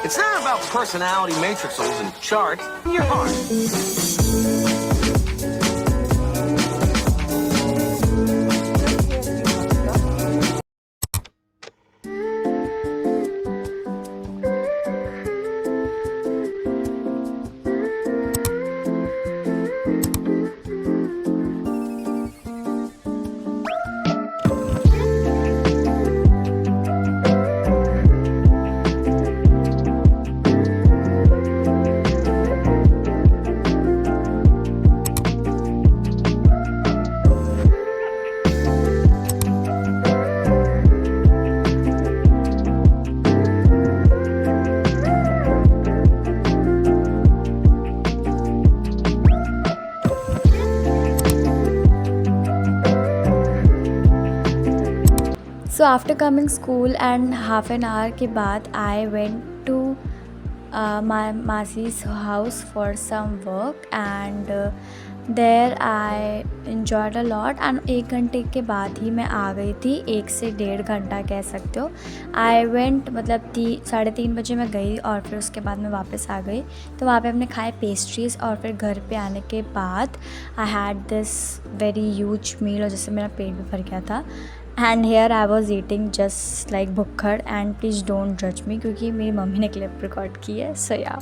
It's not about personality matrices and charts. Your heart. So after coming school and half an hour के बाद I went to my Masi's house for some work and there I enjoyed a lot and 1 घंटे के बाद ही मैं आ गई थी, 1 से 1.5 घंटा कह सकते हो। I went मतलब 3:30 बजे मैं गई और फिर उसके बाद मैं वापस आ गई। तो वहाँ पे हमने खाए पेस्ट्रीज़ और फिर घर पे आने के बाद I had this very huge meal और जिससे मेरा पेट भी भर गया था। And here I was eating just like भुक्खड़ एंड प्लीज़ डोंट जज मी क्योंकि मेरी मम्मी ने क्लिप रिकॉर्ड की है। सो या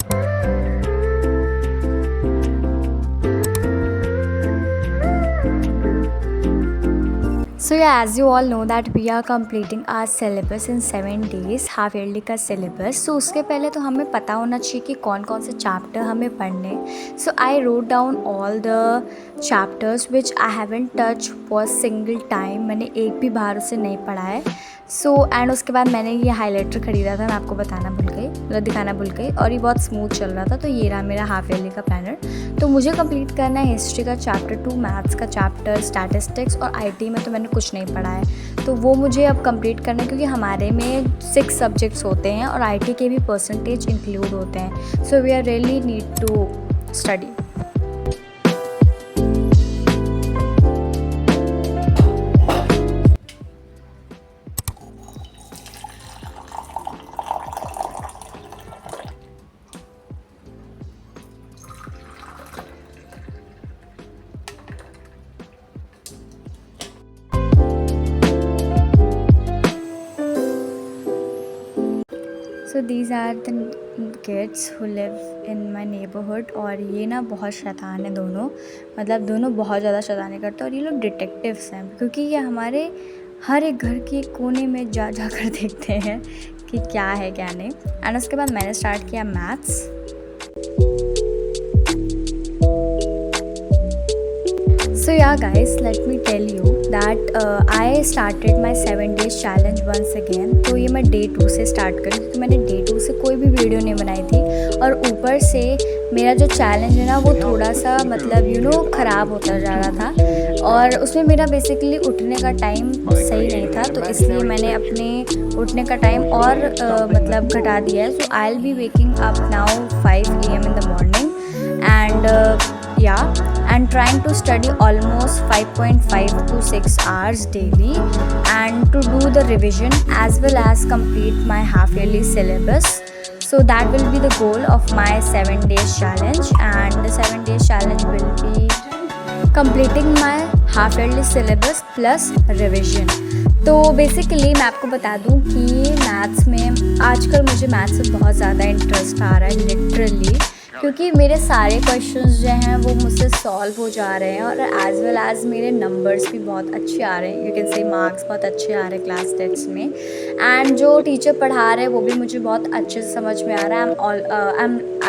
So yeah, as you all know that we are completing our syllabus in 7 days, half yearly का syllabus। So उसके पहले तो हमें पता होना चाहिए कि कौन कौन से चैप्टर हमें पढ़ने। So I wrote down all the chapters which I haven't touched for single time, मैंने एक भी बार उसे नहीं पढ़ा है। सो एंड उसके बाद मैंने ये हाइलाइटर ख़रीदा था, मैं आपको बताना भूल गई, मतलब दिखाना भूल गई, और ये बहुत स्मूथ चल रहा था। तो ये रहा मेरा हाफ ईयरली का प्लानर। तो मुझे कंप्लीट करना है हिस्ट्री का चैप्टर 2, मैथ्स का चैप्टर, स्टैटिस्टिक्स, और आईटी में तो मैंने कुछ नहीं पढ़ा है। तो वो मुझे अब कंप्लीट करना है क्योंकि हमारे में 6 सब्जेक्ट्स होते हैं और आईटी के भी परसेंटेज इंक्लूड होते हैं। So we are really need to study. So these are the kids who live in my neighbourhood. और ये ना बहुत शैतान है दोनों, मतलब दोनों बहुत ज़्यादा शैतानी करते हैं। और ये लोग डिटेक्टिव्स हैं क्योंकि ये हमारे हर एक घर के कोने में जा कर देखते हैं कि क्या है क्या नहीं। एंड उसके बाद मैंने स्टार्ट किया maths. So yeah guys, let me tell you that I started my 7 days challenge once again। तो ये मैं डे 2 से स्टार्ट करी क्योंकि मैंने डे 2 से कोई भी वीडियो नहीं बनाई थी और ऊपर से मेरा जो चैलेंज है ना वो थोड़ा सा मतलब ख़राब होता जा रहा था और उसमें मेरा बेसिकली उठने का टाइम सही नहीं था। तो इसलिए मैंने अपने उठने का टाइम और मतलब घटा दिया है। So I will be waking up now 5 AM in the morning and trying to study almost 5.5 to 6 hours daily and to do the revision as well as complete my half yearly syllabus. So that will be the goal of my 7 days challenge, and the 7 days challenge will be completing my half yearly syllabus plus revision। तो basically मैं आपको बता दूं कि maths में आजकल मुझे maths में बहुत ज़्यादा इंटरेस्ट आ रहा है लिटरली, क्योंकि मेरे सारे क्वेश्चंस जो हैं वो मुझसे सॉल्व हो जा रहे हैं और एज वेल एज़ मेरे नंबर्स भी बहुत अच्छे आ रहे हैं। यू कैन से मार्क्स बहुत अच्छे आ रहे हैं क्लास टेस्ट में। एंड जो टीचर पढ़ा रहे हैं वो भी मुझे बहुत अच्छे से समझ में आ रहा है।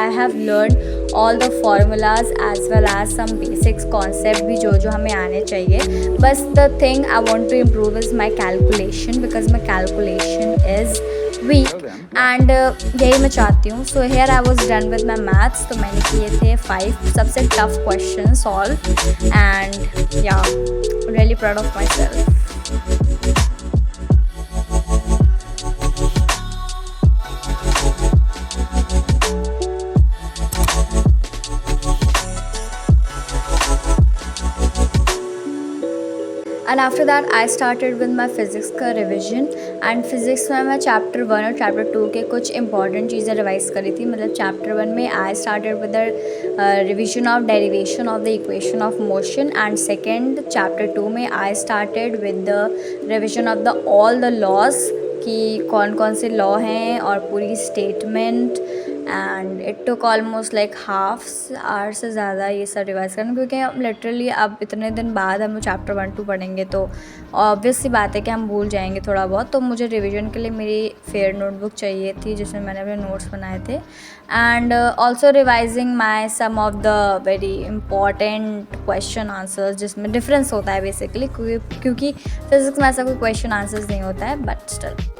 I have learn all the formulas as well as some basics concept भी जो हमें आने चाहिए। बस the thing I want to improve is my calculation because my calculation is weak and यही मैं चाहती हूँ। So here I was done with my maths. तो मैंने किए थे 5 सबसे tough question solve and yeah really proud of myself. And after that I started with my physics ka revision and physics में मैं चैप्टर 1 और chapter 2 के कुछ इंपॉर्टेंट चीज़ें रिवाइज़ करी थी। मतलब चैप्टर 1 में I started with the revision of derivation of the equation of motion, and second chapter 2 में I started with the revision of the all the laws कि कौन कौन से लॉ हैं और पूरी statement. And it took almost like half hour से ज़्यादा ये सब रिवाइज़ करना, क्योंकि हम लिटरली अब इतने दिन बाद हम चैप्टर 1-2 पढ़ेंगे तो ऑब्वियस सी बात है कि हम भूल जाएंगे थोड़ा बहुत। तो मुझे रिवीजन के लिए मेरी फेयर नोटबुक चाहिए थी जिसमें मैंने अपने नोट्स बनाए थे, and also revising my some of the very important question answers जिसमें डिफरेंस होता है बेसिकली, क्योंकि फिज़िक्स में ऐसा कोई क्वेश्चन आंसर्स नहीं होता है, but still.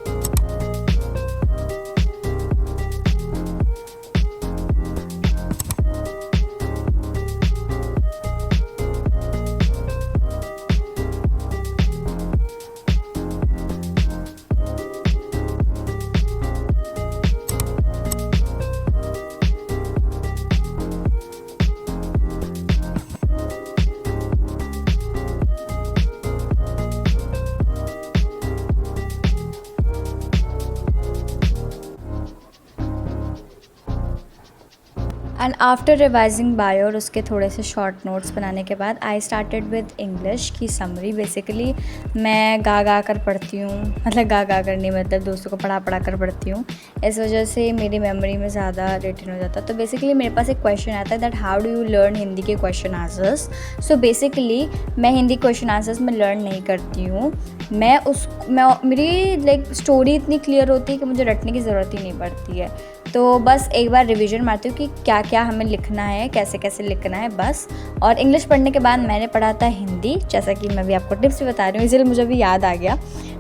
And after revising bio और उसके थोड़े से शॉर्ट नोट्स बनाने के बाद आई स्टार्टेड विद इंग्लिश की समरी। बेसिकली मैं गा कर पढ़ती हूँ, मतलब गा कर नहीं, मतलब दोस्तों को पढ़ा कर पढ़ती हूँ, इस वजह से मेरी मेमोरी में ज़्यादा रिटेन हो जाता है। तो बेसिकली मेरे पास एक क्वेश्चन आता है that how do you learn Hindi के क्वेश्चन आंसर्स। सो बेसिकली मैं हिंदी क्वेश्चन आंसर्स में लर्न नहीं करती हूँ, मेरी लाइक स्टोरी इतनी क्लियर होती है कि मुझे रटने की ज़रूरत ही नहीं पड़ती है। तो बस एक बार रिवीजन मारती हूँ कि क्या क्या हमें लिखना है, कैसे कैसे लिखना है बस। और इंग्लिश पढ़ने के बाद मैंने पढ़ा था हिंदी, जैसा कि मैं भी आपको टिप्स भी बता रही हूँ, इसलिए मुझे भी याद आ गया,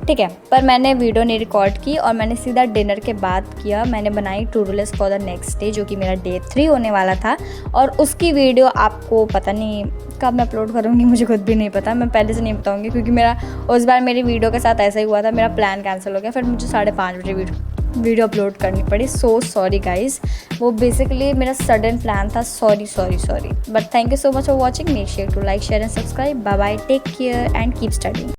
ठीक है। पर मैंने वीडियो नहीं रिकॉर्ड की और मैंने सीधा डिनर के बाद किया। मैंने बनाई to do list for the next day, जो कि मेरा डे 3 होने वाला था, और उसकी वीडियो आपको पता नहीं कब मैं अपलोड करूँगी, मुझे खुद भी नहीं पता, मैं पहले से नहीं बताऊँगी, क्योंकि मेरा उस बार मेरी वीडियो के साथ ऐसा ही हुआ था, मेरा प्लान कैंसिल हो गया, फिर मुझे 5:30 बजे वीडियो अपलोड करनी पड़ी। सो सॉरी गाइज, वो बेसिकली मेरा सडन प्लान था, sorry. But thank you so much for watching, make sure to like, share and subscribe. Bye bye, take care and keep studying.